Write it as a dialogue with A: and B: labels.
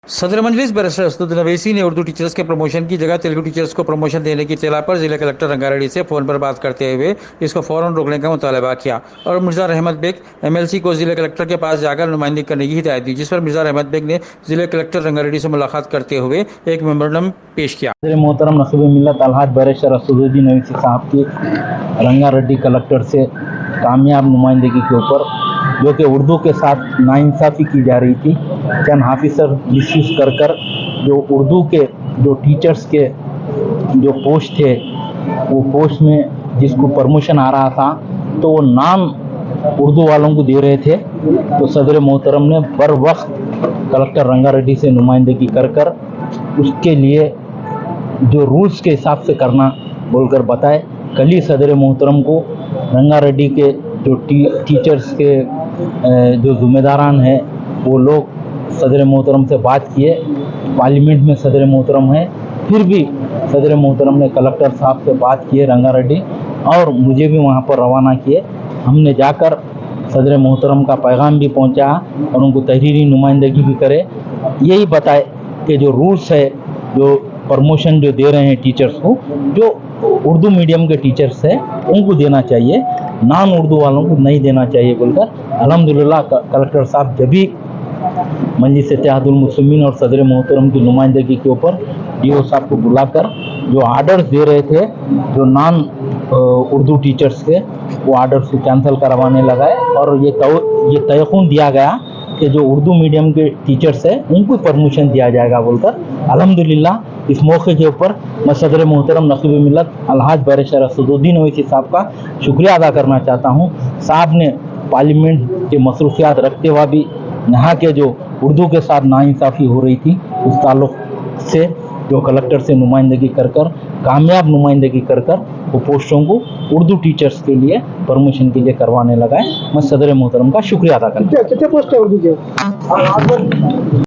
A: सदर मजलिस बैरिस्टर असदुद्दीन अवैसी ने उर्दू टीचर्स के प्रमोशन की जगह तेलुगु टीचर्स को प्रमोशन देने की इत्तला पर जिला कलेक्टर रंगारेड्डी से फ़ोन पर बात करते हुए इसको फ़ौरन रोकने का मुतालबा किया और मिर्ज़ा रहमत बेग एमएलसी को जिला कलेक्टर के पास जाकर नुमाइंदगी करने की हिदायत दी, जिस पर मिर्ज़ा रहमत बेग ने जिला कलेक्टर रंगारेड्डी से मुलाकात करते हुए एक मेमोरेंडम पेश किया।
B: मोहतरम नसीब मिल्लत अलहाज बैरिस्टर असदुद्दीन अवैसी साहब की रंगारेड्डी कलेक्टर से कामयाब नुमाइंदगी के ऊपर जो कि उर्दू के साथ नाइंसाफ़ी की जा रही थी, चंद हाफिसर मिसयूज़ कर जो उर्दू के जो टीचर्स के जो पोस्ट थे वो पोस्ट में जिसको प्रमोशन आ रहा था तो वो नाम उर्दू वालों को दे रहे थे। तो सदर मोहतरम ने बर वक्त कलेक्टर रंगारेड्डी से नुमाइंदगी कर उसके लिए जो रूल्स के हिसाब से करना बोलकर बताए। कल ही सदर मोहतरम को रंगारेड्डी के जो टीचर्स के जो ज़िम्मेदारान हैं वो लोग सदर मोहतरम से बात किए। पार्लियामेंट में सदर मोहतरम है, फिर भी सदर मोहतरम ने कलेक्टर साहब से बात किए रंगारेड्डी और मुझे भी वहाँ पर रवाना किए। हमने जाकर सदर मोहतरम का पैगाम भी पहुँचाया और उनको तहरीरी नुमाइंदगी भी करे, यही बताए कि जो रूल्स है जो प्रमोशन जो दे रहे हैं टीचर्स को, जो उर्दू मीडियम के टीचर्स हैं उनको देना चाहिए, नॉन उर्दू वालों को नहीं देना चाहिए बोलकर अल्हम्दुलिल्लाह कलेक्टर साहब जब भी मजलिस इत्तेहादुल मुस्लिमीन और सदर मोहतरम की नुमाइंदगी के ऊपर डीओ साहब को बुलाकर जो आर्डर्स दे रहे थे जो नॉन उर्दू टीचर्स के, वो आर्डर्स को कैंसिल करवाने लगाए और ये तयक़ुन दिया गया कि जो उर्दू मीडियम के टीचर्स हैं उनको परमिशन दिया जाएगा बोलकर अल्हम्दुलिल्लाह इस मौके के ऊपर मैं सदर मोहतरम नसीब मिल्लत अलहाज बैरिस्टर असदुद्दीन अवैसी साहब का शुक्रिया अदा करना चाहता हूँ। साहब ने पार्लियामेंट के मसरूफियात रखते हुआ भी यहाँ के जो उर्दू के साथ नाइंसाफ़ी हो रही थी उस ताल्लुक़ से जो कलेक्टर से नुमाइंदगी कर कामयाब नुमाइंदगी कर वो पोस्टों को उर्दू टीचर्स के लिए परमिशन के लिए करवाने लगाए। मैं सदर मोहतरम का शुक्रिया अदा करता हूँ।
C: कितने पोस्ट है उर्दू के?